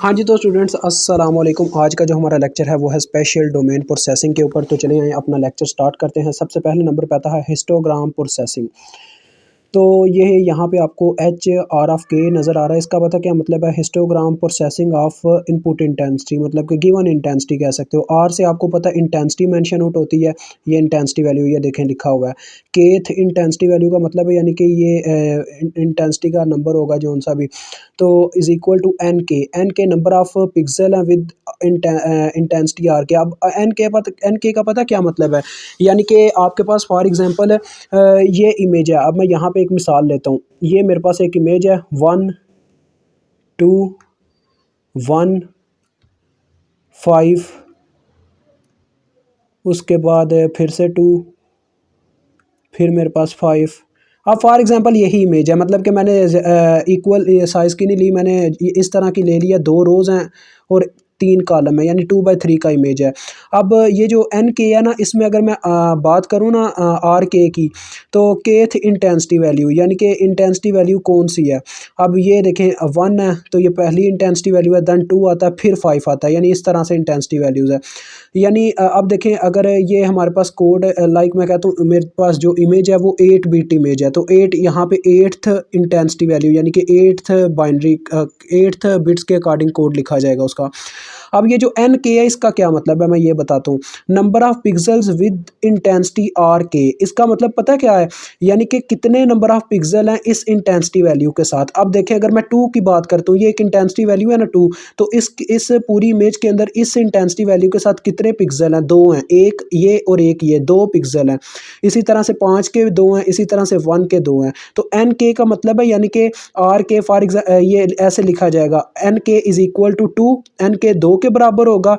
हाँ जी, तो स्टूडेंट्स अस्सलाम वालेकुम। आज का जो हमारा लेक्चर है वो है स्पेशल डोमेन प्रोसेसिंग के ऊपर। तो चलिए आइए अपना लेक्चर स्टार्ट करते हैं। सबसे पहले नंबर पे आता है हिस्टोग्राम प्रोसेसिंग। तो ये यहाँ पे आपको एच आर ऑफ के नज़र आ रहा है। इसका पता क्या मतलब है? Histogram processing of input intensity, मतलब कि गिवन इंटेंसिटी कह सकते हो। आर से आपको पता है इंटेंसिटी मेंशन आउट होती है। ये इंटेंसिटी वैल्यू ये देखें लिखा हुआ है। केथ इंटेंसिटी वैल्यू का मतलब है यानी कि ये इंटेंसिटी का नंबर होगा जो सा भी, तो इज इक्वल टू एन के नंबर ऑफ पिक्सल है विद इंटेंसिटी आर के। अब एन के का पता क्या मतलब है? यानी कि आपके पास फॉर एग्जांपल ये इमेज है। अब मैं यहाँ पे एक मिसाल लेता हूँ। ये मेरे पास एक इमेज है 1 2 1 5, उसके बाद फिर से 2, फिर मेरे पास 5। अब फॉर एग्जांपल यही इमेज है, मतलब कि मैंने इक्वल साइज़ की नहीं ली, मैंने इस तरह की ले लिया। 2 रोज़ हैं और 3 कॉलम है, यानी 2/3 का इमेज है। अब ये जो एन के है ना, इसमें अगर मैं बात करूँ ना आर के की, तो केथ इंटेंसिटी वैल्यू यानी कि इंटेंसिटी वैल्यू कौन सी है? अब ये देखें 1 है तो ये पहली इंटेंसिटी वैल्यू है, देन 2 आता है, फिर 5 आता है, यानी इस तरह से इंटेंसिटी वैल्यूज़ है। यानी अब देखें अगर ये हमारे पास कोड लाइक मैं कहता हूँ मेरे पास जो इमेज है वो 8 बिट इमेज है, तो 8 यहाँ पे 8th इंटेंसिटी वैल्यू यानी कि 8th बाइनरी 8th बिट्स के अकॉर्डिंग कोड लिखा जाएगा उसका। अब ये जो एन के है इसका क्या मतलब है मैं ये बताता हूँ। Number of pixels with intensity r k, इसका मतलब पता क्या है? यानी कि कितने नंबर ऑफ पिक्सल हैं इस इंटेंसिटी वैल्यू के साथ। अब देखें अगर मैं 2 की बात करता हूँ, ये एक इंटेंसिटी वैल्यू है ना 2, तो इस पूरी इमेज के अंदर इस इंटेंसिटी वैल्यू के साथ कितने पिक्सल हैं? 2 हैं, एक ये और एक ये, 2 पिक्सल हैं। इसी तरह से 5 के 2 हैं, इसी तरह से 1 के 2 हैं। तो एन के का मतलब है यानी कि आर के फॉर एग्जाम्पल ये ऐसे लिखा जाएगा, एन के इज इक्वल टू 2, एन के 2 के बराबर होगा,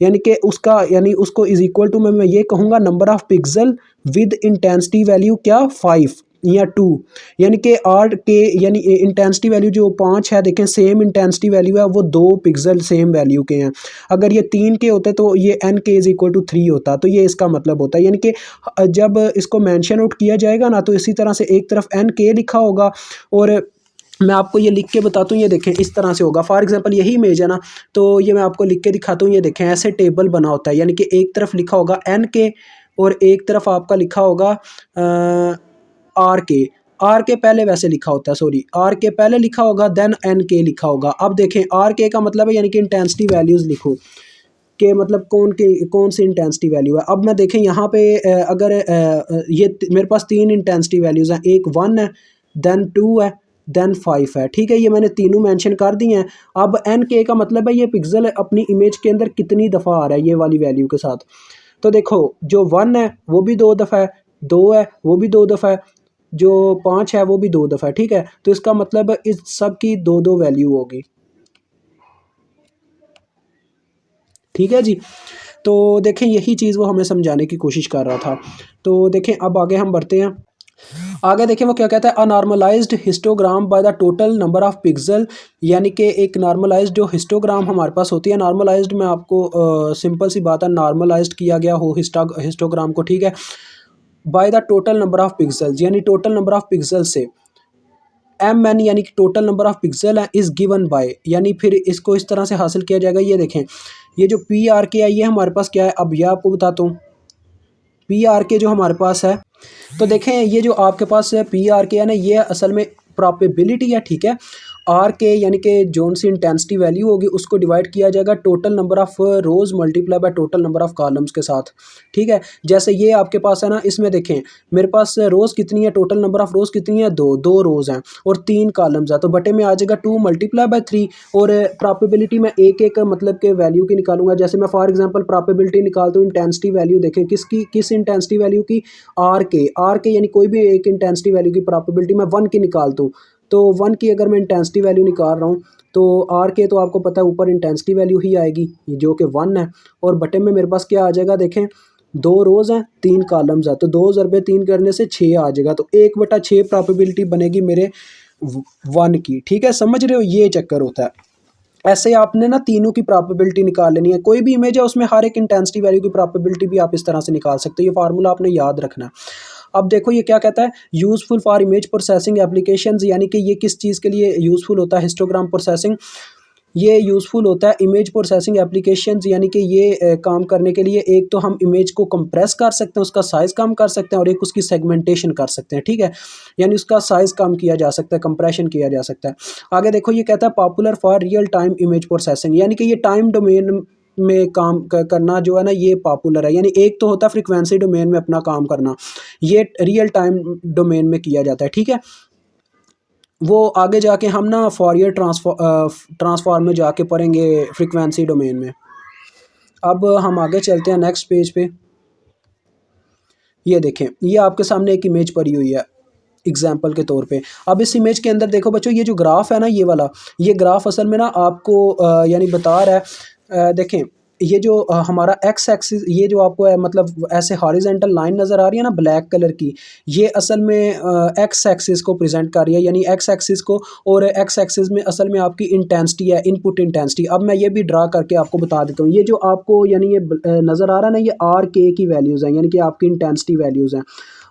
यानी कि उसका यानी उसको इज इक्वल टू मैं ये कहूँगा number of pixel with intensity value क्या 5 या 2, यानी कि आर के यानी इंटेंसिटी वैल्यू जो 5 है, देखें सेम इंटेंसिटी वैल्यू है, वो 2 पिक्सल सेम वैल्यू के हैं। अगर ये 3 के होते तो ये एन के इज इक्वल टू 3 होता, तो ये इसका मतलब होता है। यानी कि जब इसको मेंशन आउट किया जाएगा ना, तो इसी तरह से एक तरफ एन के लिखा होगा और मैं आपको ये लिख के बताता हूँ। ये देखें इस तरह से होगा। फॉर एग्जांपल यही इमेज है ना, तो ये मैं आपको लिख के दिखाता हूँ। ये देखें ऐसे टेबल बना होता है, यानी कि एक तरफ लिखा होगा एन के और एक तरफ आपका लिखा होगा आर के। आर के पहले वैसे लिखा होता है, सॉरी आर के पहले लिखा होगा देन एन के लिखा होगा। अब देखें आर के का मतलब है यानी कि इंटेंसिटी वैल्यूज़ लिखो कि मतलब कौन सी इंटेंसिटी वैल्यू है। अब मैं देखें यहाँ पे अगर ये मेरे पास 3 इंटेंसिटी वैल्यूज़ हैं, एक 1 है, देन 2 है, देन 5 है। ठीक है, ये मैंने तीनों मेंशन कर दी हैं। अब एन के का मतलब है ये पिक्सल अपनी इमेज के अंदर कितनी दफ़ा आ रहा है ये वाली वैल्यू के साथ। तो देखो जो 1 है वो भी 2 दफ़ा है, 2 है वो भी 2 दफ़ा है, जो 5 है वो भी 2 दफ़ा है। ठीक है, तो इसका मतलब इस सब की 2-2 वैल्यू होगी। ठीक है जी। तो देखें यही चीज़ वो हमें समझाने की कोशिश कर रहा था। तो देखें अब आगे हम बढ़ते हैं। आगे देखें वो क्या कहता है, a normalised histogram by the total number of pixel, यानी कि एक नॉर्मलाइज्ड जो हिस्टोग्राम हमारे पास होती है। नॉर्मलाइज्ड में आपको सिंपल सी बात है, नॉर्मलाइज्ड किया गया हो हिस्टोग्राम को। ठीक है, bye the total number of pixels, यानी टोटल नंबर ऑफ पिक्सल से एम एन यानी कि टोटल नंबर ऑफ पिक्सल है इज़ गिवन बाय, यानी फिर इसको इस तरह से हासिल किया जाएगा। ये देखें ये जो पी आर के है ये हमारे पास क्या है, अब यह आपको बताता हूँ। पी आर के जो हमारे पास है, तो देखें ये जो आपके पास पी आर के है ना, ये असल में प्रॉपेबिलिटी है। ठीक है, आर के यानी कि जोन सी इंटेंसिटी वैल्यू होगी उसको डिवाइड किया जाएगा total number of rows multiply by total number of columns के साथ। ठीक है, जैसे ये आपके पास है ना, इसमें देखें मेरे पास रोज़ कितनी है, टोटल नंबर ऑफ रोज़ कितनी है, 2 रोज़ हैं और 3 कॉलम्स है, तो बटे में आ जाएगा 2 मल्टीप्लाई बाय 3। और प्रॉपेबिलिटी में एक एक मतलब के वैल्यू की निकालूंगा। जैसे मैं फॉर एग्जांपल प्रॉपेबिलिटी निकालता हूँ, इंटेंसिटी वैल्यू देखें किसकी, किस इंटेंसिटी वैल्यू की, आर के यानी कोई भी एक इंटेंसिटी वैल्यू की प्रॉपेबिलिटी मैं 1 की निकालता हूँ। तो 1 की अगर मैं इंटेंसिटी वैल्यू निकाल रहा हूँ, तो आर के तो आपको पता है ऊपर इंटेंसिटी वैल्यू ही आएगी जो कि 1 है, और बटे में मेरे पास क्या आ जाएगा, देखें 2 रोज़ हैं 3 कॉलम्स है, तो 2 ज़रबे 3 करने से 6 आ जाएगा, तो 1/6 प्रॉपेबिलिटी बनेगी मेरे 1 की। ठीक है, समझ रहे हो, ये चक्कर होता है। ऐसे आपने ना तीनों की प्रॉपेबिलिटी निकाल लेनी है। कोई भी इमेज है उसमें हर एक इंटेंसिटी वैल्यू की प्रॉपेबिलिटी भी आप इस तरह से निकाल सकते हो। ये फार्मूला आपने याद रखना है। अब देखो ये क्या कहता है, useful for image processing applications, यानी कि ये किस चीज़ के लिए यूज़फुल होता है हिस्टोग्राम प्रोसेसिंग। ये यूज़फुल होता है इमेज प्रोसेसिंग एप्लीकेशंस, यानी कि ये काम करने के लिए एक तो हम इमेज को कंप्रेस कर सकते हैं, उसका साइज़ कम कर सकते हैं, और एक उसकी सेगमेंटेशन कर सकते हैं, ठीक है। यानी उसका साइज़ कम किया जा सकता है, कंप्रेशन किया जा सकता है। आगे देखो ये कहता है popular for real time image processing, यानी कि ये टाइम डोमेन में काम करना जो है ना ये पॉपुलर है। यानी एक तो होता है फ्रीक्वेंसी डोमेन में अपना काम करना, ये रियल टाइम डोमेन में किया जाता है, ठीक है। वो आगे जाके हम ना फॉरियर ट्रांसफॉर्म में जाके पढ़ेंगे फ्रीक्वेंसी डोमेन में। अब हम आगे चलते हैं नेक्स्ट पेज पे। ये देखें, ये आपके सामने एक इमेज पड़ी हुई है एग्जाम्पल के तौर पे। अब इस इमेज के अंदर देखो बच्चों, ये जो ग्राफ है ना ये वाला, ये ग्राफ असल में ना आपको यानी बता रहा है, देखें ये जो हमारा एक्स एक्सिस, ये जो आपको है मतलब ऐसे हॉरिजेंटल लाइन नज़र आ रही है ना ब्लैक कलर की, ये असल में एक्स एक्सिस को प्रेजेंट कर रही है, यानी एक्स एक्सिस को। और एक्स एक्सिस में असल में आपकी इंटेंसिटी है, इनपुट इंटेंसिटी। अब मैं ये भी ड्रा करके आपको बता देता हूँ। ये जो आपको यानी ये नज़र आ रहा है ना, ये आर के की वैल्यूज़ हैं, यानी कि आपकी इंटेंसिटी वैल्यूज़ हैं।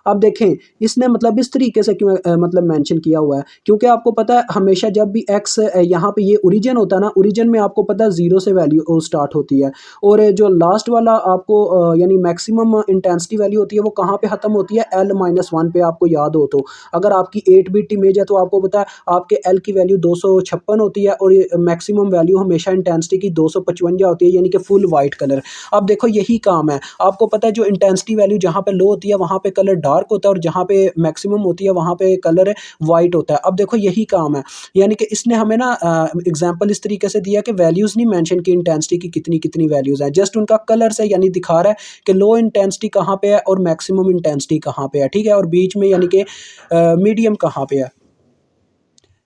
अब देखें इसने मतलब इस तरीके से क्यों मतलब मेंशन किया हुआ है, क्योंकि आपको पता है हमेशा जब भी एक्स यहाँ पे ये ओरिजिन होता है ना, ओरिजिन में आपको पता है ज़ीरो से वैल्यू स्टार्ट होती है, और जो लास्ट वाला आपको यानी मैक्सिमम इंटेंसिटी वैल्यू होती है वो कहाँ पे ख़त्म होती है, L-1 पे। आपको याद हो तो अगर आपकी 8 बिट इमेज है तो आपको पता है आपके L की वैल्यू 256 होती है, और मैक्सिमम वैल्यू हमेशा इंटेंसिटी की 255 होती है, यानी कि फुल वाइट कलर। अब देखो यही काम है, आपको पता है जो इंटेंसिटी वैल्यू जहाँ पे लो होती है वहाँ पे कलर डार्क होता है, और जहाँ पे मैक्सिमम होती है वहाँ पे कलर वाइट होता है। अब देखो यही काम है, यानी कि इसने हमें ना एग्जांपल इस तरीके से दिया कि वैल्यूज़ नहीं मेंशन की इंटेंसिटी की कितनी कितनी वैल्यूज़ हैं, जस्ट उनका कलर से यानी दिखा रहा है कि लो इंटेंसिटी कहाँ पे है और मैक्सिमम इंटेंसिटी कहाँ पे है, ठीक है, और बीच में यानी कि मीडियम कहाँ पे है।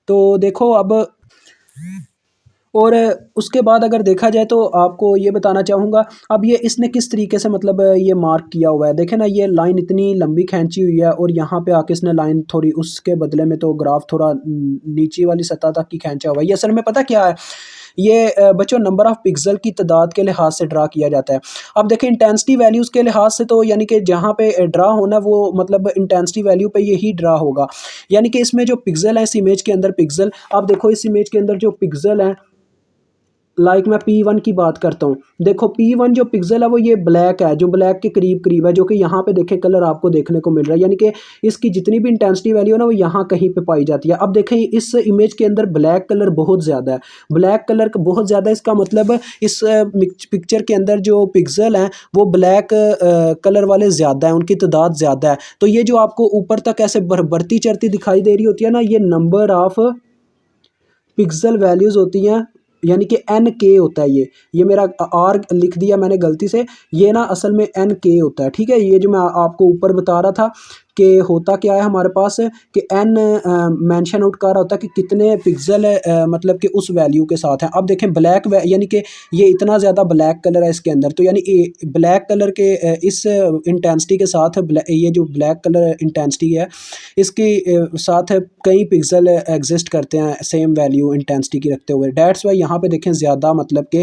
तो देखो अब, और उसके बाद अगर देखा जाए तो आपको ये बताना चाहूँगा, अब ये इसने किस तरीके से मतलब ये मार्क किया हुआ है। देखें ना ये लाइन इतनी लंबी खींची हुई है, और यहाँ पे आके इसने लाइन थोड़ी उसके बदले में तो ग्राफ थोड़ा नीचे वाली सतह तक की खींचा हुआ है। ये असल में पता क्या है, ये बच्चों नंबर ऑफ पिक्सल की तादाद के लिहाज से ड्रा किया जाता है। अब देखें इंटेंसिटी वैल्यूज़ के लिहाज से तो यानी कि जहाँ पे ड्रा होना वो मतलब इंटेंसिटी वैल्यू पे यही ड्रा होगा, यानी कि इसमें जो पिक्सल है इस इमेज के अंदर पिक्सल, आप देखो इस इमेज के अंदर जो पिक्सल है, लाइक मैं P1 की बात करता हूँ। देखो P1 जो पिक्सल है वो ये ब्लैक है, जो ब्लैक के करीब करीब है, जो कि यहाँ पे देखें कलर आपको देखने को मिल रहा है, यानी कि इसकी जितनी भी इंटेंसिटी वैल्यू है ना वो यहाँ कहीं पे पाई जाती है। अब देखें इस इमेज के अंदर ब्लैक कलर बहुत ज़्यादा है, ब्लैक कलर बहुत ज़्यादा, इसका मतलब इस पिक्चर के अंदर जो पिक्सल हैं वो ब्लैक कलर वाले ज़्यादा हैं, उनकी तादाद ज़्यादा है। तो ये जो आपको ऊपर तक ऐसे बढ़ती चढ़ती दिखाई दे रही होती है ना, ये नंबर ऑफ पिक्सल वैल्यूज़ होती हैं, यानी कि एन के होता है। ये मेरा आर लिख दिया मैंने गलती से, ये ना असल में एन के होता है, ठीक है। ये जो मैं आपको ऊपर बता रहा था कि होता क्या है हमारे पास कि एन मेंशन आउट कर रहा होता है कि कितने पिक्सल मतलब कि उस वैल्यू के साथ हैं। अब देखें ब्लैक यानी कि ये इतना ज़्यादा ब्लैक कलर है इसके अंदर, तो यानी ब्लैक कलर के इस इंटेंसिटी के साथ ये जो ब्लैक कलर इंटेंसिटी है इसके साथ कई पिक्सल एग्जिस्ट करते हैं सेम वैल्यू इंटेंसिटी की रखते हुए। डैट्स वाई यहाँ पे देखें ज़्यादा मतलब कि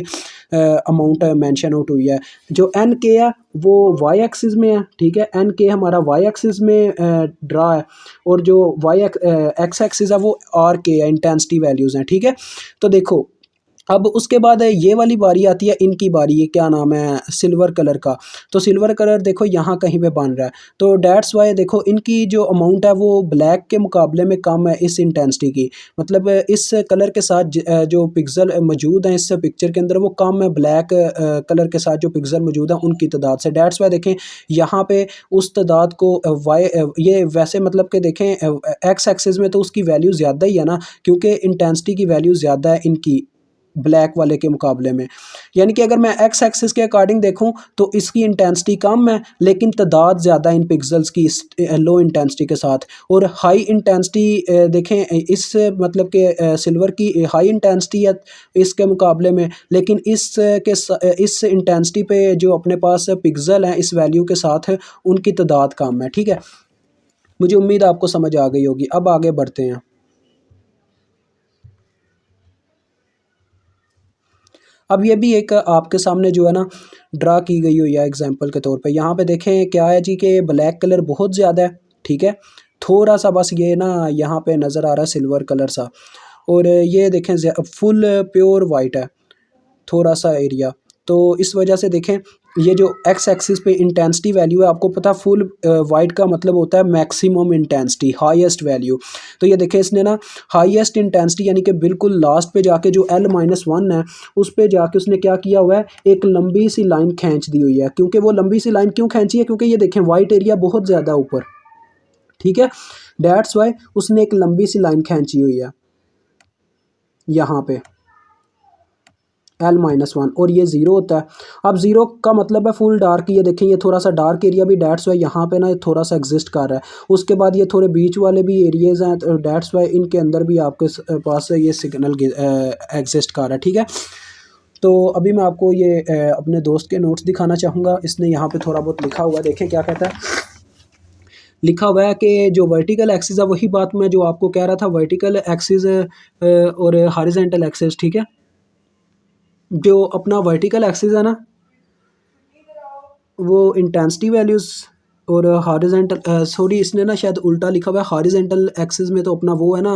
अमाउंट मेंशन आउट हुई है। जो एन के है वो वाई एक्सिस में है, ठीक है, एन के हमारा वाई एक्सिस में ड्रा है, और जो वाई एक्स एक्सिस है वो आर के है, इंटेंसिटी वैल्यूज़ हैं, ठीक है। तो देखो अब उसके बाद ये वाली बारी आती है, इनकी बारी, ये क्या नाम है सिल्वर कलर का। तो सिल्वर कलर देखो यहाँ कहीं पे बन रहा है, तो डैट्स वाई देखो इनकी जो अमाउंट है वो ब्लैक के मुकाबले में कम है इस इंटेंसिटी की, मतलब इस कलर के साथ जो पिक्सल मौजूद हैं इस पिक्चर के अंदर वो कम है ब्लैक कलर के साथ जो पिक्सल मौजूद है उनकी तादाद से। डैट्स वाई देखें यहाँ पे उस तादाद को वाई ये वैसे मतलब कि देखें एक्स एक्सिस में तो उसकी वैल्यू ज़्यादा ही है ना, क्योंकि इंटेंसिटी की वैल्यू ज़्यादा है इनकी ब्लैक वाले के मुकाबले में। यानी कि अगर मैं एक्स एक्सिस के अकॉर्डिंग देखूं तो इसकी इंटेंसिटी कम है लेकिन तादाद ज़्यादा इन पिक्सल्स की लो इंटेंसिटी के साथ। और हाई इंटेंसिटी देखें इस मतलब के सिल्वर की हाई इंटेंसिटी है इसके मुकाबले में, लेकिन इस इंटेंसिटी पे जो अपने पास पिक्सल हैं इस वैल्यू के साथ उनकी तादाद कम है, ठीक है। मुझे उम्मीद आपको समझ आ गई होगी। अब आगे बढ़ते हैं। अब ये भी एक आपके सामने जो है ना ड्रा की गई हुई है एग्जांपल के तौर पे। यहाँ पे देखें क्या है जी कि ब्लैक कलर बहुत ज़्यादा है, ठीक है, थोड़ा सा बस ये ना यहाँ पे नज़र आ रहा है सिल्वर कलर सा, और ये देखें फुल प्योर वाइट है थोड़ा सा एरिया। तो इस वजह से देखें ये जो एक्स एक्सिस पे इंटेंसिटी वैल्यू है, आपको पता फुल वाइट का मतलब होता है मैक्सिमम इंटेंसिटी, हाईएस्ट वैल्यू। तो ये देखें इसने ना हाईएस्ट इंटेंसिटी यानी कि बिल्कुल लास्ट पे जाके जो L-1 है उस पे जाके उसने क्या किया हुआ है, एक लंबी सी लाइन खींच दी हुई है। क्योंकि वो लंबी सी लाइन क्यों खींची है, क्योंकि ये देखें वाइट एरिया बहुत ज़्यादा ऊपर, ठीक है, दैट्स वाई उसने एक लंबी सी लाइन खींची हुई है यहाँ पे L-1 और ये ज़ीरो होता है। अब ज़ीरो का मतलब है फुल डार्क। ये देखें ये थोड़ा सा डार्क एरिया भी डेट्स वाई यहाँ पे ना थोड़ा सा एग्जिस्ट कर रहा है। उसके बाद ये थोड़े बीच वाले भी एरियाज़ हैं, तो डेट्स वाई इनके अंदर भी आपके पास ये सिग्नल एग्जिस्ट कर रहा है, ठीक है। तो अभी मैं आपको ये अपने दोस्त के नोट्स दिखाना चाहूँगा। इसने यहाँ पे थोड़ा बहुत लिखा हुआ है, देखें क्या कहता है। लिखा हुआ है कि जो वर्टिकल एक्सिस है, वही बात मैं जो आपको कह रहा था, वर्टिकल एक्सिस और हॉरिजॉन्टल एक्सिस, ठीक है। जो अपना वर्टिकल एक्सिस है ना वो इंटेंसिटी वैल्यूज़, और हॉरिजॉन्टल सॉरी इसने ना शायद उल्टा लिखा हुआ है। हॉरिजॉन्टल एक्सिस में तो अपना वो है ना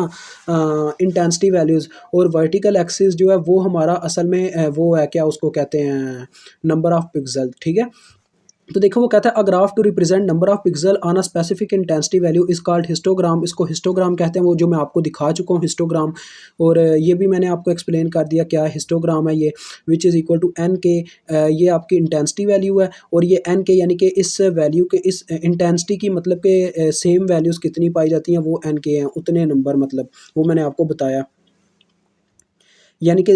इंटेंसिटी वैल्यूज़, और वर्टिकल एक्सिस जो है वो हमारा असल में वो है क्या उसको कहते हैं, नंबर ऑफ़ पिक्सल, ठीक है। तो देखो वो कहता है a graph to represent number of pixel on a specific intensity value is called histogram. इसको हिस्टोग्राम कहते हैं, वो जो मैं आपको दिखा चुका हूँ हिस्टोग्राम। और ये भी मैंने आपको एक्सप्लेन कर दिया क्या हिस्टोग्राम है ये, which is equal to n k. ये आपकी इंटेंसिटी वैल्यू है, और ये एन के यानी कि इस वैल्यू के इस इंटेंसिटी की मतलब के सेम वैल्यूज़ कितनी पाई जाती हैं वो एन के हैं, उतने नंबर, मतलब वो मैंने आपको बताया। यानी कि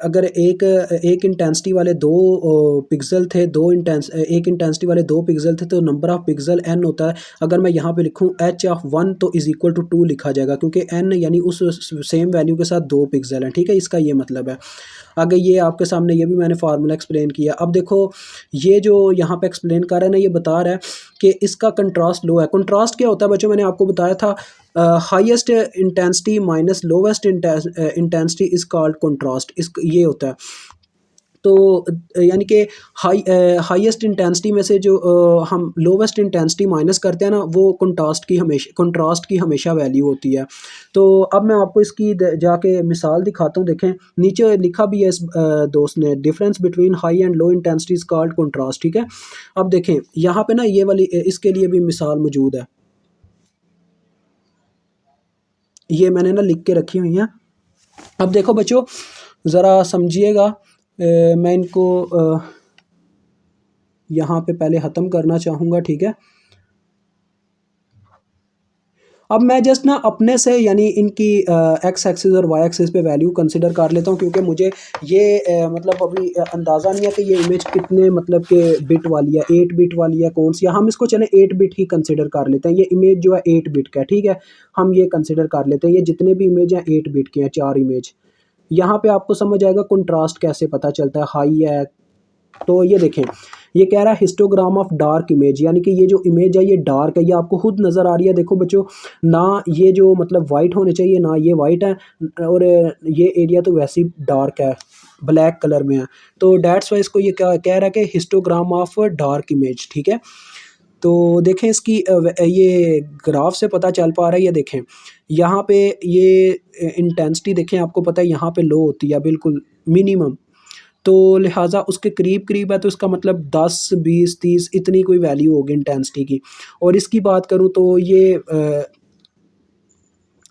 अगर एक इंटेंसिटी वाले दो पिक्सल थे, एक इंटेंसिटी वाले दो पिक्सल थे, तो नंबर ऑफ पिक्सल n होता है। अगर मैं यहाँ पे लिखूँ h(1) तो इज़ इक्वल टू 2 लिखा जाएगा, क्योंकि n यानी उस सेम वैल्यू के साथ दो पिक्सल हैं, ठीक है, इसका ये मतलब है। आगे ये आपके सामने ये भी मैंने फार्मूला एक्सप्लेन किया। अब देखो ये जो यहाँ पे एक्सप्लेन कर रहा है ना, ये बता रहा है कि इसका कंट्रास्ट लो है। कंट्रास्ट क्या होता है बच्चों, मैंने आपको बताया था highest intensity minus lowest intensity is called contrast, इस ये होता है। तो यानी कि हाईएस्ट इंटेंसिटी में से जो हम लोवेस्ट इंटेंसिटी माइनस करते हैं ना, वो कंट्रास्ट की हमेशा वैल्यू होती है। तो अब मैं आपको इसकी जाके मिसाल दिखाता हूँ। देखें नीचे लिखा भी है इस दोस्त ने, difference between high and low intensity is called contrast, ठीक है। अब देखें यहाँ पे ना ये वाली इसके लिए भी मिसाल मौजूद है, ये मैंने ना लिख के रखी हुई है। अब देखो बच्चों ज़रा समझिएगा, मैं इनको यहाँ पे पहले ख़त्म करना चाहूँगा, ठीक है। अब मैं जस्ट ना अपने से यानी इनकी एक्स एक्सिस और वाई एक्सिस पे वैल्यू कंसिडर कर लेता हूँ, क्योंकि मुझे ये मतलब अभी अंदाज़ा नहीं है कि ये इमेज कितने मतलब के बिट वाली है, 8 बिट वाली है कौन सी है। हम इसको चले 8 बिट ही कंसिडर कर लेते हैं। ये इमेज जो है 8 बिट का है, ठीक है, हम ये कंसिडर कर लेते हैं। ये जितने भी इमेज हैं 8 बिट के हैं, 4 इमेज। यहाँ पे आपको समझ आएगा कंट्रास्ट कैसे पता चलता है, हाई है। तो ये देखें ये कह रहा है हिस्टोग्राम ऑफ डार्क इमेज, यानी कि ये जो इमेज है ये डार्क है, ये आपको खुद नज़र आ रही है। देखो बच्चों ना ये जो मतलब वाइट होने चाहिए ना ये वाइट है, और ये एरिया तो वैसे ही डार्क है, ब्लैक कलर में है। तो डेट्स वाई इसको ये क्या कह रहा है कि हिस्टोग्राम ऑफ डार्क इमेज, ठीक है। तो देखें इसकी ये ग्राफ से पता चल पा रहा है। ये देखें यहाँ पे ये इंटेंसिटी देखें, आपको पता है यहाँ पे लो होती है बिल्कुल मिनिमम, तो लिहाजा उसके करीब करीब है, तो इसका मतलब 10 20 30 इतनी कोई वैल्यू होगी इंटेंसिटी की। और इसकी बात करूँ तो ये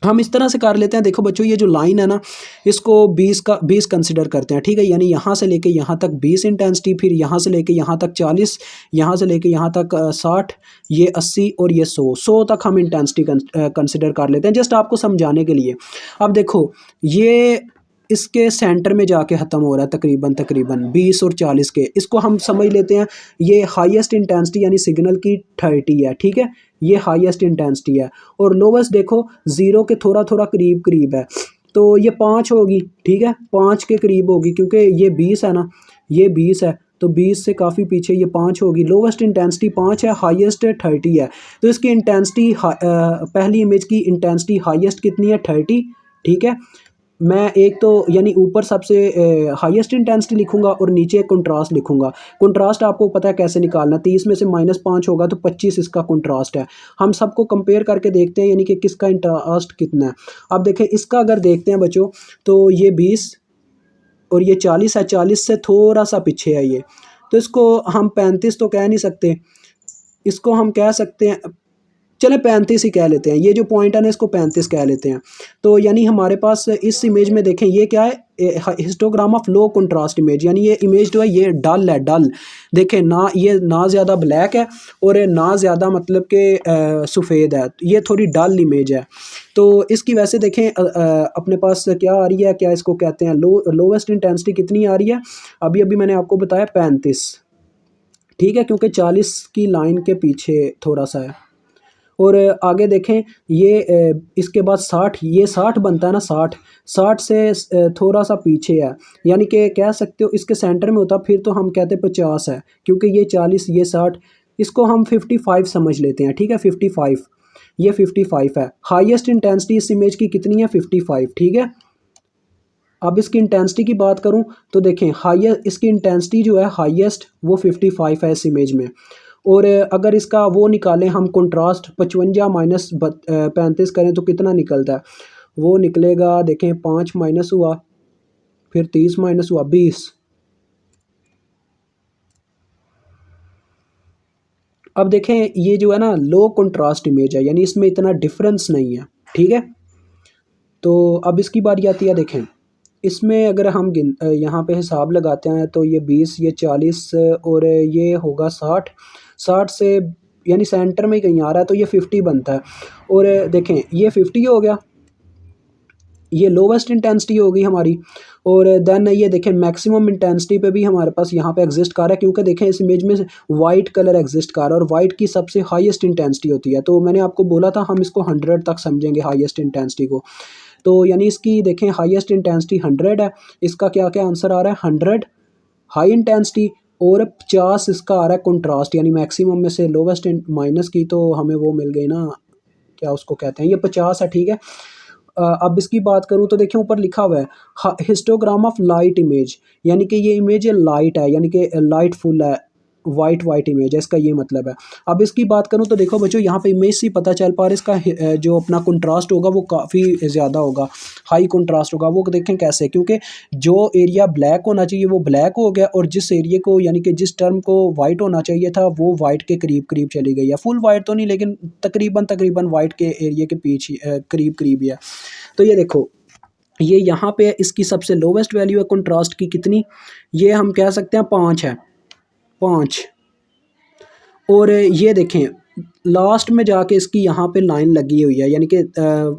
हम इस तरह से कर लेते हैं। देखो बच्चों ये जो लाइन है ना इसको 20 कंसिडर करते हैं, ठीक है। यानी यहाँ से लेके यहाँ तक 20 इंटेंसिटी, फिर यहाँ से लेके यहाँ तक 40, यहाँ से लेके यहाँ तक 60, ये 80 और ये 100 तक हम इंटेंसिटी कंसिडर कर लेते हैं, जस्ट आपको समझाने के लिए। अब देखो ये इसके सेंटर में जाके ख़त्म हो रहा है तकरीबन 20 और 40 के, इसको हम समझ लेते हैं ये हाईएस्ट इंटेंसिटी यानी सिग्नल की 30 है, ठीक है, ये हाईएस्ट इंटेंसिटी है। और लोवेस्ट देखो 0 के थोड़ा थोड़ा करीब है, तो ये 5 होगी, ठीक है, 5 के करीब होगी, क्योंकि ये 20 है ना, ये 20 है, तो 20 से काफ़ी पीछे ये 5 होगी। लोवेस्ट इंटेंसिटी 5 है, हाईएस्ट 30 है। तो इसकी इंटेंसिटी पहली इमेज की इंटेंसिटी हाईएस्ट कितनी है, 30, ठीक है। मैं एक तो यानी ऊपर सबसे हाईएस्ट इंटेंसिटी लिखूंगा और नीचे कंट्रास्ट लिखूंगा। कंट्रास्ट आपको पता है कैसे निकालना, 30 में से -5 होगा तो 25 इसका कंट्रास्ट है। हम सबको कंपेयर करके देखते हैं यानी कि किसका इंट्रास्ट कितना है। अब देखें इसका अगर देखते हैं बच्चों, तो ये 20 और ये 40 है, 40 से थोड़ा सा पीछे है ये, तो इसको हम 35 तो कह नहीं सकते, इसको हम कह सकते हैं, चले 35 ही कह लेते हैं। ये जो पॉइंट है ना इसको 35 कह लेते हैं। तो यानी हमारे पास इस इमेज में देखें ये क्या है, histogram of low contrast image, यानी ये इमेज जो है ये डल है, डल। देखें ना, ये ना ज़्यादा ब्लैक है और ना ज़्यादा मतलब कि सफ़ेद है, ये थोड़ी डल इमेज है। तो इसकी वजह से देखें अपने पास क्या आ रही है, क्या इसको कहते हैं, लोवेस्ट इंटेंसिटी कितनी आ रही है, अभी अभी मैंने आपको बताया 35, ठीक है, क्योंकि 40 की लाइन के पीछे थोड़ा सा है। और आगे देखें ये इसके बाद 60, ये 60 बनता है ना, 60 से थोड़ा सा पीछे है, यानी कि कह सकते हो इसके सेंटर में होता फिर तो हम कहते 50 है, क्योंकि ये 40 ये 60, इसको हम 55 समझ लेते हैं, ठीक है, 55, ये 55 है। हाईएस्ट इंटेंसिटी इस इमेज की कितनी है, 55, ठीक है। अब इसकी इंटेंसिटी की बात करूं तो देखें हाईएस्ट, इसकी इंटेंसिटी जो है हाईएस्ट वो 55 है इस इमेज में। और अगर इसका वो निकालें हम कंट्रास्ट, 55 माइनस 35 करें तो कितना निकलता है, वो निकलेगा, देखें 5 माइनस हुआ, फिर 30 माइनस हुआ 20। अब देखें ये जो है ना लो कंट्रास्ट इमेज है, यानी इसमें इतना डिफरेंस नहीं है, ठीक है। तो अब इसकी बारी आती है, देखें इसमें अगर हम यहाँ पे हिसाब लगाते हैं तो ये 20, ये 40 और ये होगा 60, 60 से यानी सेंटर में कहीं आ रहा है तो ये 50 बनता है। और देखें ये 50 हो गया, ये लोवेस्ट इंटेंसिटी होगी हमारी। और देन ये देखें मैक्सिमम इंटेंसिटी पे भी हमारे पास यहाँ पे एग्जिस्ट कर रहा है, क्योंकि देखें इस इमेज में वाइट कलर एग्जिस्ट कर रहा है और वाइट की सबसे हाईएस्ट इंटेंसिटी होती है। तो मैंने आपको बोला था हम इसको 100 तक समझेंगे हाईएस्ट इंटेंसिटी को। तो यानी इसकी देखें हाईएस्ट इंटेंसिटी 100 है, इसका क्या क्या आंसर आ रहा है, 100 हाई इंटेंसिटी और 50 इसका आ रहा है कंट्रास्ट, यानी मैक्सिमम में से लोवेस्ट माइनस की तो हमें वो मिल गई ना, क्या उसको कहते हैं, ये 50 है, ठीक है। अब इसकी बात करूँ तो देखिए ऊपर लिखा हुआ है हिस्टोग्राम ऑफ लाइट इमेज, यानी कि ये इमेज लाइट है, यानी कि लाइट फुल है, वाइट इमेज है, इसका ये मतलब है। अब इसकी बात करूं तो देखो बच्चों यहाँ पे इमेज से पता चल पा रहा है इसका जो अपना कंट्रास्ट होगा वो काफ़ी ज़्यादा होगा, हाई कंट्रास्ट होगा। वो देखें कैसे, क्योंकि जो एरिया ब्लैक होना चाहिए वो ब्लैक हो गया और जिस एरिया को यानी कि जिस टर्म को वाइट होना चाहिए था वो वाइट के करीब करीब चली गई है, फुल वाइट तो नहीं लेकिन तकरीबन वाइट के एरिया के पीछे करीब करीब ही है। तो ये देखो ये यहाँ पे इसकी सबसे लोवेस्ट वैल्यू है कंट्रास्ट की कितनी, ये हम कह सकते हैं 5 है, 5। और ये देखें लास्ट में जाके इसकी यहाँ पे लाइन लगी हुई है, यानी कि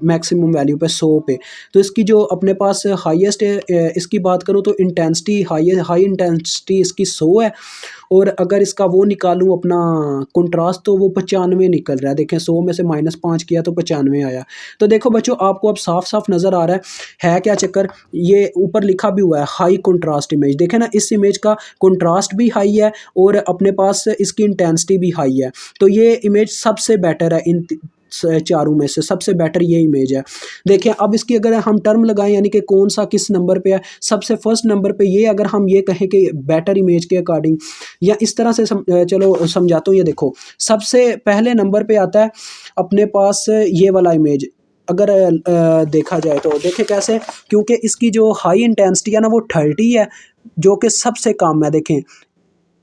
मैक्सिमम वैल्यू पे 100 पे। तो इसकी जो अपने पास हाईएस्ट इसकी बात करूँ तो इंटेंसिटी हाई इंटेंसिटी इसकी 100 है। और अगर इसका वो निकालूँ अपना कंट्रास्ट तो वो 95 निकल रहा है। देखें 100 में से -5 किया तो 95 आया। तो देखो बच्चों आपको अब साफ साफ नज़र आ रहा है क्या चक्कर, ये ऊपर लिखा भी हुआ है हाई कंट्रास्ट इमेज। देखें ना इस इमेज का कंट्रास्ट भी हाई है और अपने पास इसकी इंटेंसिटी भी हाई है। तो ये इमेज सबसे बेटर है, इन चारों में से सबसे बेटर ये इमेज है। देखिए अब इसकी अगर हम टर्म लगाएं यानी कि कौन सा किस नंबर पे है, सबसे फर्स्ट नंबर पे ये अगर हम ये कहें कि बेटर इमेज के अकॉर्डिंग, या इस तरह से चलो समझाता हूँ। ये देखो सबसे पहले नंबर पे आता है अपने पास ये वाला इमेज। अगर देखा जाए तो देखें कैसे, क्योंकि इसकी जो हाई इंटेंसिटी है ना वो 30 है, जो कि सबसे कम है। देखें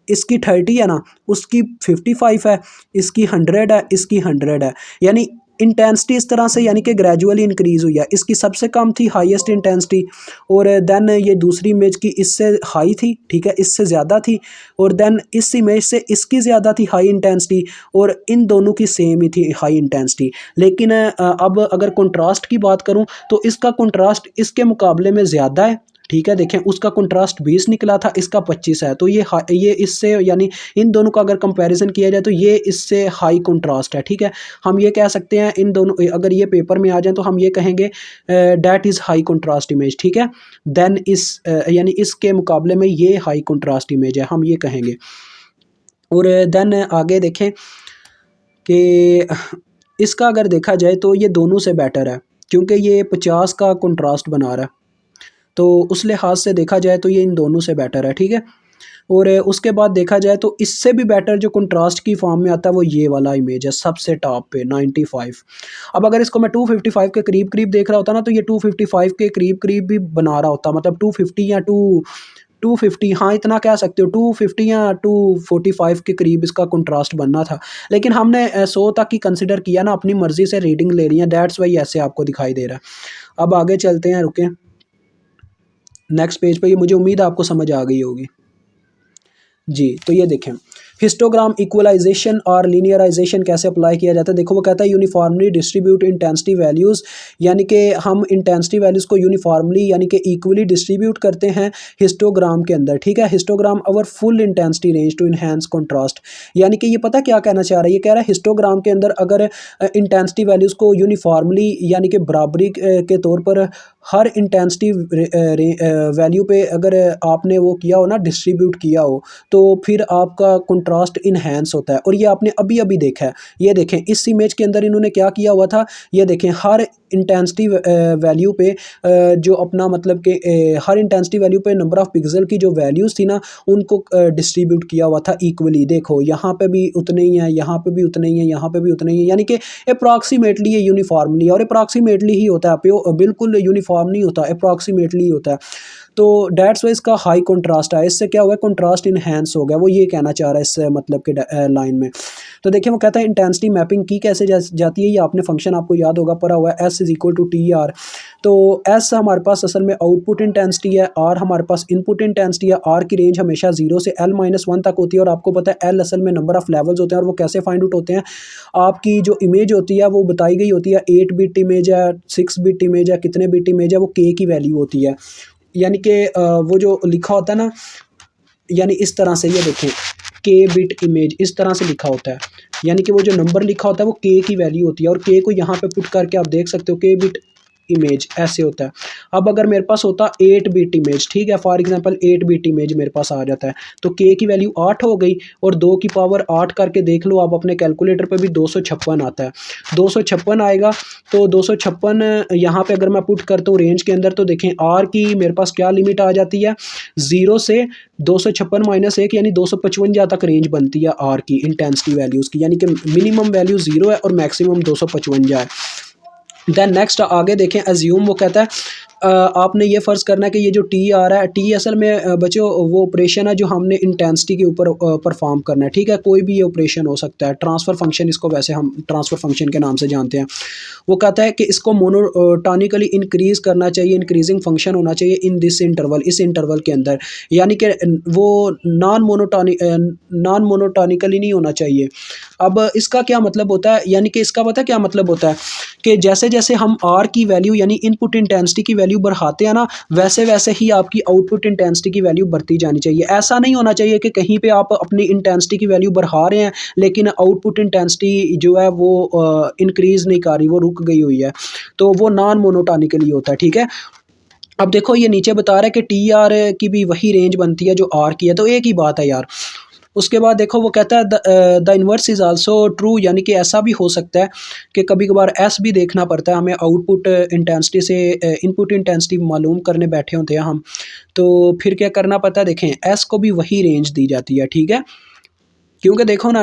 इसकी 30 है ना, उसकी 55 है, इसकी 100 है, इसकी 100 है, यानी इंटेंसिटी इस तरह से यानी कि ग्रेजुअली इंक्रीज़ हुई है। इसकी सबसे कम थी हाईएस्ट इंटेंसिटी, और देन ये दूसरी इमेज की इससे हाई थी, ठीक है, इससे ज़्यादा थी, और देन इस इमेज से इसकी ज़्यादा थी हाई इंटेंसिटी, और इन दोनों की सेम ही थी हाई इंटेंसिटी। लेकिन अब अगर कंट्रास्ट की बात करूं तो इसका कंट्रास्ट इसके मुकाबले में ज़्यादा है, ठीक है। देखें उसका कंट्रास्ट 20 निकला था, इसका 25 है। तो ये इससे यानी इन दोनों का अगर कंपैरिजन किया जाए तो ये इससे हाई कंट्रास्ट है, ठीक है। हम ये कह सकते हैं इन दोनों अगर ये पेपर में आ जाए तो हम ये कहेंगे that is high contrast image, ठीक है। देन यानी इसके मुकाबले में ये हाई कंट्रास्ट इमेज है, हम ये कहेंगे। और देन आगे देखें कि इसका अगर देखा जाए तो ये दोनों से बेटर है, क्योंकि ये 50 का कंट्रास्ट बना रहा है, तो उस लिहाज से देखा जाए तो ये इन दोनों से बेटर है, ठीक है। और उसके बाद देखा जाए तो इससे भी बेटर जो कंट्रास्ट की फॉर्म में आता है वो ये वाला इमेज है सबसे टॉप पे 95। अब अगर इसको मैं 255 के करीब करीब देख रहा होता ना तो ये 255 के करीब करीब भी बना रहा होता, मतलब 250 या 250, हाँ इतना कह सकते हो, 250 या 245 के करीब इसका कंट्रास्ट बनना था। लेकिन हमने 100 तक ही कंसिडर किया ना, अपनी मर्जी से रीडिंग ले रही है, दैट्स वाई ऐसे आपको दिखाई दे रहा है। अब आगे चलते हैं, रुकें नेक्स्ट पेज पे, ये मुझे उम्मीद है आपको समझ आ गई होगी जी। तो ये देखें हिस्टोग्राम इक्वलाइजेशन और लीनियराइजेशन कैसे अप्लाई किया जाता है। देखो वो कहता है यूनिफॉर्मली डिस्ट्रीब्यूट इंटेंसिटी वैल्यूज़, यानी कि हम इंटेंसिटी वैल्यूज़ को यूनिफॉर्मली यानी कि इक्वली डिस्ट्रीब्यूट करते हैं हिस्टोग्राम के अंदर, ठीक है। Histogram over full intensity range to enhance contrast, यानी कि ये पता क्या कहना चाह रहा है, ये कह रहा है हिस्टोग्राम के अंदर अगर इंटेंसिटी वैल्यूज़ को यूनिफॉर्मली यानी कि बराबरी के तौर पर हर इंटेंसिटी वैल्यू पे अगर आपने वो किया हो ना, डिस्ट्रीब्यूट किया हो, तो फिर आपका कंट्रास्ट इन्हेंस होता है। और ये आपने अभी अभी देखा है, ये देखें इस इमेज के अंदर इन्होंने क्या किया हुआ था, ये देखें हर इंटेंसिटी वैल्यू पे जो अपना मतलब कि हर इंटेंसिटी वैल्यू पे नंबर ऑफ पिक्सल की जो वैल्यूज़ थी ना, उनको डिस्ट्रीब्यूट किया हुआ था इक्वली। देखो यहाँ पे भी उतने ही हैं, यहाँ पे भी उतने ही हैं, यहाँ पे भी उतने ही हैं, यानी कि अप्रॉक्सीमेटली ये यूनिफॉर्मली, और अप्रॉक्सीमेटली ही होता है, बिल्कुल यूनिफॉर्म नहीं होता, अप्रॉक्सीमेटली ही होता है। तो डेट्स वाइज का हाई कंट्रास्ट है, इससे क्या हुआ है, कंट्रास्ट इनहेंस हो गया, वो ये कहना चाह रहा है इससे मतलब कि लाइन में। तो देखिए वो कहता है इंटेंसिटी मैपिंग की कैसे जाती है, ये आपने फंक्शन आपको याद होगा पढ़ा हुआ है, s is equal to T r. तो एस हमारे पास असल में आउटपुट इंटेंसिटी है, आर हमारे पास इनपुट इंटेंसिटी है। आर की रेंज हमेशा 0 से L-1 तक होती है, और आपको पता है एल असल में नंबर ऑफ लेवल्स होते हैं, और वो कैसे फाइंड आउट होते हैं, आपकी जो इमेज होती है वो बताई गई होती है, 8 बिट इमेज है, 6 बिट इमेज है, कितने बिट इमेज है, वो के की वैल्यू होती है। यानी कि वो जो लिखा होता है ना, यानी इस तरह से, ये देखें के बिट इमेज इस तरह से लिखा होता है, यानी कि वो जो नंबर लिखा होता है वो के की वैल्यू होती है, और के को यहाँ पे पुट करके आप देख सकते हो के बिट इमेज ऐसे होता है। अब अगर मेरे पास होता 8 बिट इमेज, ठीक है, फॉर एग्जांपल 8 बिट इमेज मेरे पास आ जाता है, तो के की वैल्यू 8 हो गई, और 2 की पावर 8 करके देख लो आप अपने कैलकुलेटर पे भी 256 आता है, 256 आएगा। तो 256 यहाँ पे अगर मैं पुट करता हूँ रेंज के अंदर, तो देखें आर की मेरे पास क्या लिमिट आ जाती है, 0 से 256 माइनस 1 यानी 255 तक रेंज बनती है आर की इंटेंसिटी वैल्यूज़ की, यानी कि मिनिमम वैल्यू 0 है और मैक्सिमम 255 है। देन नेक्स्ट आगे देखें एज्यूम, वो कहता है आपने ये फ़र्ज़ करना है कि ये जो टी आ रहा है, टी असल में बच्चों वो ऑपरेशन है जो हमने इंटेंसिटी के ऊपर परफॉर्म करना है, ठीक है। कोई भी ये ऑपरेशन हो सकता है, ट्रांसफ़र फंक्शन इसको वैसे हम ट्रांसफ़र फंक्शन के नाम से जानते हैं। वो कहता है कि इसको मोनोटोनिकली इंक्रीज़ करना चाहिए, इंक्रीजिंग फंक्शन होना चाहिए इन दिस इंटरवल, इस इंटरवल के अंदर, यानी कि वो नॉन मोनोटोनिकली नहीं होना चाहिए। अब इसका क्या मतलब होता है, यानी कि इसका पता क्या मतलब होता है कि जैसे जैसे हम आर की वैल्यू यानी इनपुट इंटेंसिटी की वैल्यू बढ़ाते हैं ना, वैसे वैसे ही आपकी आउटपुट इंटेंसिटी की वैल्यू बढ़ती जानी चाहिए। ऐसा नहीं होना चाहिए कि कहीं पे आप अपनी इंटेंसिटी की वैल्यू बढ़ा रहे हैं लेकिन आउटपुट इंटेंसिटी जो है वो इंक्रीज़ नहीं कर रही, वो रुक गई हुई है, तो वो नॉन मोनोटोनिकली होता है, ठीक है। अब देखो ये नीचे बता रहा है कि टी आर की भी वही रेंज बनती है जो आर की है, तो एक ही बात है यार। उसके बाद देखो वो कहता है the inverse is also true, यानी कि ऐसा भी हो सकता है कि कभी कभार एस भी देखना पड़ता है हमें, आउटपुट इंटेंसिटी से इनपुट इंटेंसिटी मालूम करने बैठे होते हैं हम, तो फिर क्या करना पड़ता है, देखें एस को भी वही रेंज दी जाती है, ठीक है। क्योंकि देखो ना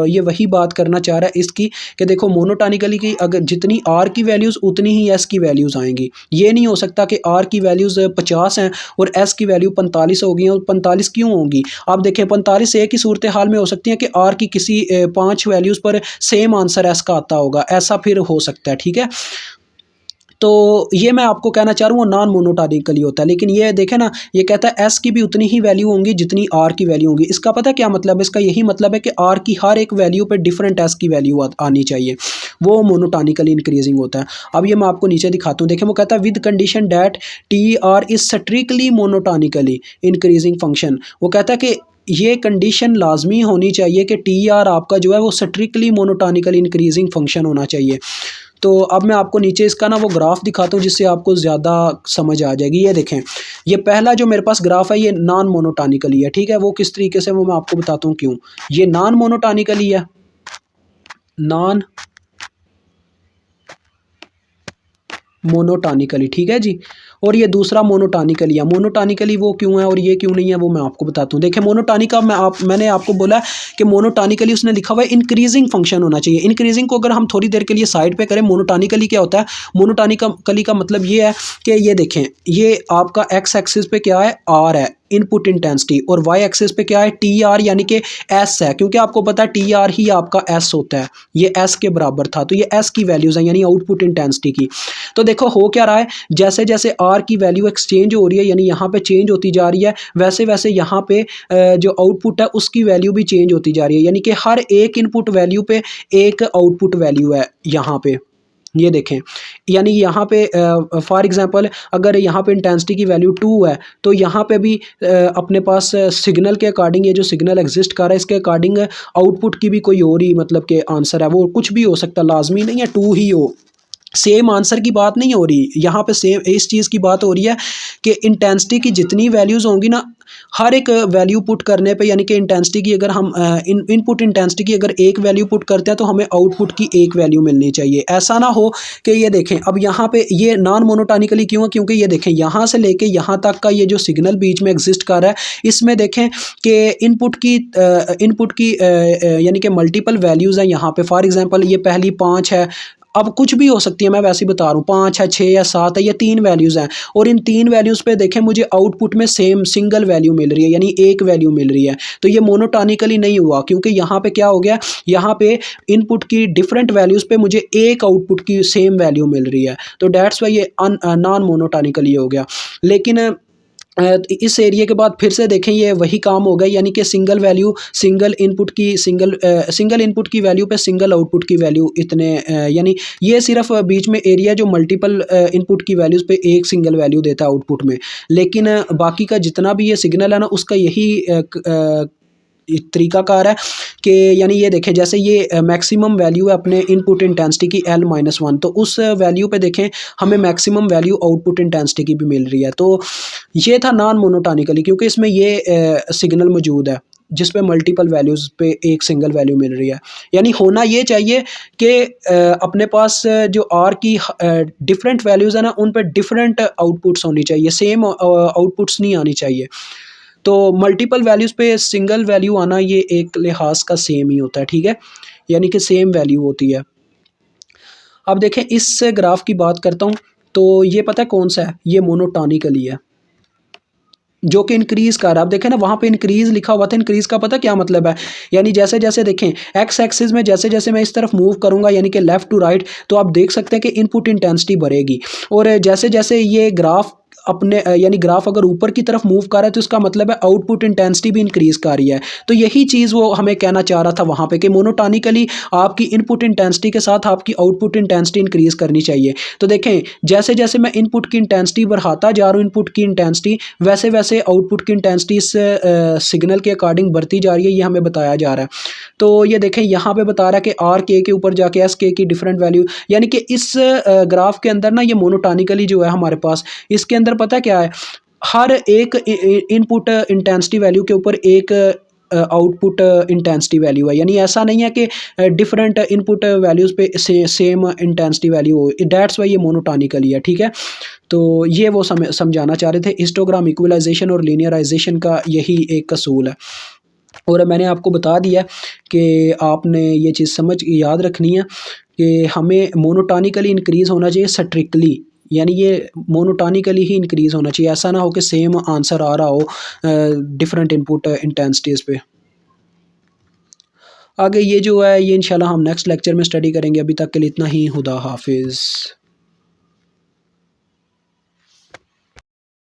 ये वही बात करना चाह रहा है इसकी कि देखो मोनोटोनिकली की अगर जितनी आर की वैल्यूज़ उतनी ही एस की वैल्यूज़ आएंगी। ये नहीं हो सकता कि आर की वैल्यूज़ 50 हैं और एस की वैल्यू 45 होगी, और 45 क्यों होंगी। आप देखें 45 एक ही सूरत हाल में हो सकती है कि आर की किसी 5 वैल्यूज़ पर सेम आंसर एस का आता होगा, ऐसा फिर हो सकता है, ठीक है। तो ये मैं आपको कहना चाह रहा हूँ वो नॉन मोनोटोनिकली होता है, लेकिन ये देखें ना, ये कहता है एस की भी उतनी ही वैल्यू होंगी जितनी आर की वैल्यू होंगी। इसका पता क्या मतलब है, इसका यही मतलब है कि आर की हर एक वैल्यू पे डिफरेंट एस की वैल्यू आनी चाहिए, वो मोनोटोनिकली इंक्रीजिंग होता है। अब ये मैं आपको नीचे दिखाता हूँ, देखें वो कहता है with condition that T R is strictly monotonically increasing function. वो कहता है कि ये कंडीशन लाजमी होनी चाहिए कि टी आर आपका जो है वो स्ट्रिक्टली मोनोटोनिकली इंक्रीजिंग फंक्शन होना चाहिए। तो अब मैं आपको नीचे इसका ना वो ग्राफ दिखाता हूँ जिससे आपको ज़्यादा समझ आ जाएगी। ये देखें, ये पहला जो मेरे पास ग्राफ है ये नॉन मोनोटोनिकली है, ठीक है। वो किस तरीके से, वो मैं आपको बताता हूँ क्यों। ये नॉन मोनोटोनिकली है, नॉन मोनोटोनिकली, ठीक है जी। और ये दूसरा मोनोटॉनिकली है। मोनोटॉनिकली वो क्यों है और ये क्यों नहीं है वो मैं आपको बताता हूँ। देखिए मोनोटॉनिक का मैंने आपको बोला कि मोनोटॉनिकली उसने लिखा हुआ है इंक्रीजिंग फंक्शन होना चाहिए। इंक्रीजिंग को अगर हम थोड़ी देर के लिए साइड पे करें, मोनोटॉनिकली क्या होता है, मोनोटॉनिकली का मतलब ये है कि ये देखें, ये आपका एक्स एक्सिस पे क्या है, आर है इनपुट इंटेंसिटी, और वाई एक्सिस पे क्या है, टी आर यानी कि एस है, क्योंकि आपको पता है टी आर ही आपका एस होता है, ये एस के बराबर था, तो ये एस की वैल्यूज हैं यानी आउटपुट इंटेंसिटी की। तो देखो हो क्या रहा है, जैसे जैसे आर की वैल्यू एक्सचेंज हो रही है यानी यहाँ पे चेंज होती जा रही है, वैसे वैसे यहाँ पे जो आउटपुट है उसकी वैल्यू भी चेंज होती जा रही है, यानी कि हर एक इनपुट वैल्यू पे एक आउटपुट वैल्यू है यहाँ पे, ये देखें। यानी यहाँ पे फॉर एग्जांपल अगर यहाँ पे इंटेंसिटी की वैल्यू 2 है तो यहाँ पे भी अपने पास सिग्नल के अकॉर्डिंग, ये जो सिग्नल एग्जिस्ट कर रहा है इसके अकॉर्डिंग आउटपुट की भी कोई और ही मतलब के आंसर है, वो कुछ भी हो सकता, लाजमी नहीं है 2 ही हो। सेम आंसर की बात नहीं हो रही यहाँ पे, सेम इस चीज़ की बात हो रही है कि इंटेंसिटी की जितनी वैल्यूज़ होंगी ना, हर एक वैल्यू पुट करने पे, यानी कि इंटेंसिटी की अगर हम इनपुट इंटेंसिटी की अगर एक वैल्यू पुट करते हैं तो हमें आउटपुट की एक वैल्यू मिलनी चाहिए। ऐसा ना हो कि ये देखें अब यहाँ पे ये नॉन मोनोटॉनिकली क्यों है, क्योंकि ये देखें यहाँ से लेके यहाँ तक का ये जो सिग्नल बीच में एग्जिस्ट कर रहा है, इसमें देखें कि इनपुट की यानी कि मल्टीपल वैल्यूज़ हैं यहाँ पे। फॉर एग्जांपल ये पहली 5 है, अब कुछ भी हो सकती है, मैं वैसे ही बता रहा हूँ, 5 है, 6 या 7 है, ये 3 वैल्यूज़ हैं, और इन 3 वैल्यूज़ पे देखें मुझे आउटपुट में सेम सिंगल वैल्यू मिल रही है, यानी एक वैल्यू मिल रही है, तो ये मोनोटॉनिकली नहीं हुआ, क्योंकि यहाँ पे क्या हो गया, यहाँ पे इनपुट की डिफरेंट वैल्यूज़ पे मुझे एक आउटपुट की सेम वैल्यू मिल रही है, तो डैट्स वाई ये नॉन मोनोटॉनिकली हो गया। लेकिन इस एरिया के बाद फिर से देखें ये वही काम हो गया, यानी कि सिंगल वैल्यू, सिंगल इनपुट की वैल्यू पे सिंगल आउटपुट की वैल्यू, इतने यानी ये सिर्फ बीच में एरिया जो मल्टीपल इनपुट की वैल्यूज़ पे एक सिंगल वैल्यू देता है आउटपुट में, लेकिन बाकी का जितना भी ये सिग्नल है ना उसका यही तरीकाकार है कि यानी ये देखें जैसे ये मैक्सिमम वैल्यू है अपने इनपुट इंटेंसिटी की L-1, तो उस वैल्यू पे देखें हमें मैक्सिमम वैल्यू आउटपुट इंटेंसिटी की भी मिल रही है। तो ये था नॉन मोनोटॉनिकली, क्योंकि इसमें ये सिग्नल मौजूद है जिस पे मल्टीपल वैल्यूज़ पे एक सिंगल वैल्यू मिल रही है। यानी होना ये चाहिए कि अपने पास जो आर की डिफरेंट वैल्यूज़ है ना उन पे डिफरेंट आउटपुट्स होनी चाहिए, सेम आउटपुट्स नहीं आनी चाहिए। तो मल्टीपल वैल्यूज़ पे सिंगल वैल्यू आना ये एक लिहाज का सेम ही होता है, ठीक है, यानी कि सेम वैल्यू होती है। अब देखें इस ग्राफ की बात करता हूँ, तो ये पता है कौन सा है, ये मोनोटॉनिकली है जो कि इंक्रीज़ कर रहा है। अब देखें ना वहाँ पे इंक्रीज़ लिखा हुआ था, इंक्रीज़ का पता क्या मतलब है, यानी जैसे जैसे देखें एक्स एक्सिस में जैसे जैसे मैं इस तरफ मूव करूँगा यानी कि लेफ़्ट टू राइट, तो आप देख सकते हैं कि इनपुट इंटेंसिटी बढ़ेगी, और जैसे जैसे ये ग्राफ अपने यानी ग्राफ अगर ऊपर की तरफ मूव कर रहा है तो इसका मतलब है आउटपुट इंटेंसिटी भी इंक्रीज़ कर रही है। तो यही चीज़ वो हमें कहना चाह रहा था वहाँ पे कि मोनोटॉनिकली आपकी इनपुट इंटेंसिटी के साथ आपकी आउटपुट इंटेंसिटी इंक्रीज़ करनी चाहिए। तो देखें जैसे जैसे मैं इनपुट की इंटेंसिटी बढ़ाता जा रहा हूँ, इनपुट की इंटेंसिटी, वैसे वैसे आउटपुट की इंटेंसिटी इस सिग्नल के अकॉर्डिंग बढ़ती जा रही है, ये हमें बताया जा रहा है। तो ये देखें यहाँ पे बता रहा है कि आर के ऊपर जाके एस के की डिफरेंट वैल्यू, यानी कि इस ग्राफ के अंदर ना ये मोनोटॉनिकली जो है हमारे पास, इसके अंदर पता क्या है, हर एक इनपुट इंटेंसिटी वैल्यू के ऊपर एक आउटपुट इंटेंसिटी वैल्यू है, यानी ऐसा नहीं है कि डिफरेंट इनपुट वैल्यूज़ पे सेम इंटेंसिटी वैल्यू हो, डैट्स वाई ये मोनोटॉनिकली है, ठीक है। तो ये वो समझाना चाह रहे थे, हिस्टोग्राम इक्वलाइजेशन और लीनियराइजेशन का यही एक असूल है, और मैंने आपको बता दिया कि आपने ये चीज़ समझ याद रखनी है कि हमें मोनोटॉनिकली इंक्रीज़ होना चाहिए स्ट्रिक्टली, यानी ये मोनोटॉनिकली ही इंक्रीज़ होना चाहिए, ऐसा ना हो कि सेम आंसर आ रहा हो डिफरेंट इनपुट इंटेंसिटीज़ पे। आगे ये जो है ये इंशाल्लाह हम नेक्स्ट लेक्चर में स्टडी करेंगे, अभी तक के लिए इतना ही, खुदा हाफिज़।